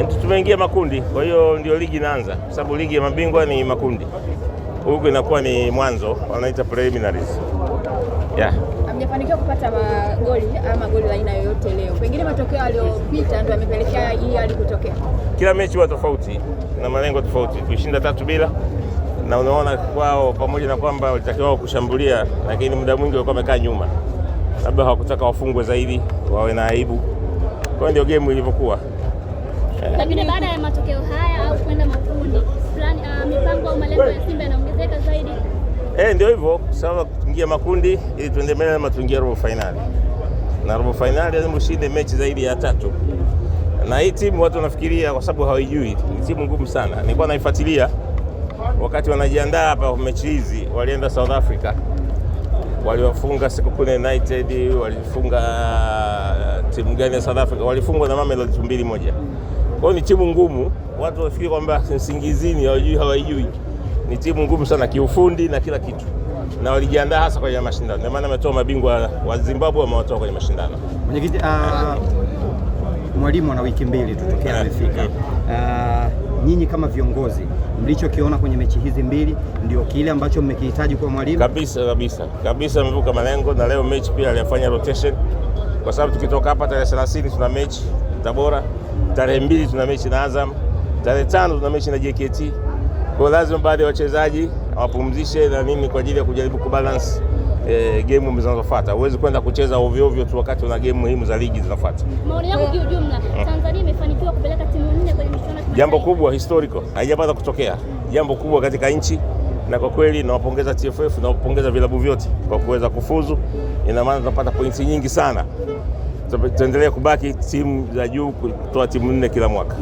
Tumeingia makundi, kwa hiyo ndio ligi inaanza, kwa sababu ligi ya mabingwa ni makundi. Huku inakuwa ni mwanzo, wanaita preliminaries. Hamjafanikiwa kupata magoli la aina yoyote leo. Pengine matokeo yaliyopita ndio yamepelekea hii hali kutokea. Kila mechi huwa tofauti na malengo tofauti. Kushinda 3-0 na unaona kwao, pamoja na kwamba walitakiwa kushambulia, lakini muda mwingi walikuwa wamekaa nyuma. Labda hawakutaka wafungwe zaidi, wawe na aibu. Kwa ndio game ilivyokuwa. Lakini baada ya matokeo haya au kwenda makundi, mipango au malengo ya Simba yanaongezeka zaidi. Ndio hivyo, sawa, tuingia makundi ili tuendelee na tuingie robo finali. Na robo finali lazima ushinde mechi zaidi ya 3. Na hii timu watu wanafikiria kwa sababu hawajui, ni timu ngumu sana. Nilikuwa naifuatilia wakati wanajiandaa hapa mechi hizi, walienda South Africa. Waliwafunga Sekhukhune United, walifunga timu gani ya South Africa, walifungwa na Mamelodi 2-1. Kwa hiyo ni timu ngumu, watu wafikiri kwamba Nsingizini hawajui. Ni timu ngumu sana kiufundi na kila kitu. Na walijiandaa hasa kwenye mashindano. Ndio maana wametoa mabingwa wa Zimbabwe wamewatoa kwenye mashindano. Mwenyekiti, mwalimu ana wiki 2 tutokea amefika. Nyinyi kama viongozi mlichokiona kwenye mechi hizi 2 ndio kile ambacho mmekihitaji kwa mwalimu? Kabisa amevuka malengo, na leo mechi pia alifanya rotation. Kwa sababu tukitoka hapa tarehe 30 tuna mechi Tabora, tarehe 2 tuna mechi na Azam, tarehe 5 tuna mechi na JKT. Kwa lazima baadhi ya wachezaji wapumzishe na nini kwa ajili ya kujaribu kubalance game zinazofuata. Huwezi kwenda kucheza ovyo ovyo tu wakati una game muhimu za ligi zinafuata. Maoni yako kiujumla, Tanzania imefanikiwa kupeleka timu 4 kwenye michuano. Jambo kubwa historical, haijapata kutokea. Jambo kubwa katika nchi, na kwa kweli nawapongeza TFF na nawapongeza vilabu vyote kwa kuweza kufuzu. Ina maana tunapata pointi nyingi sana. Tuendelee kubaki timu za juu kutoa timu 4 kila mwaka.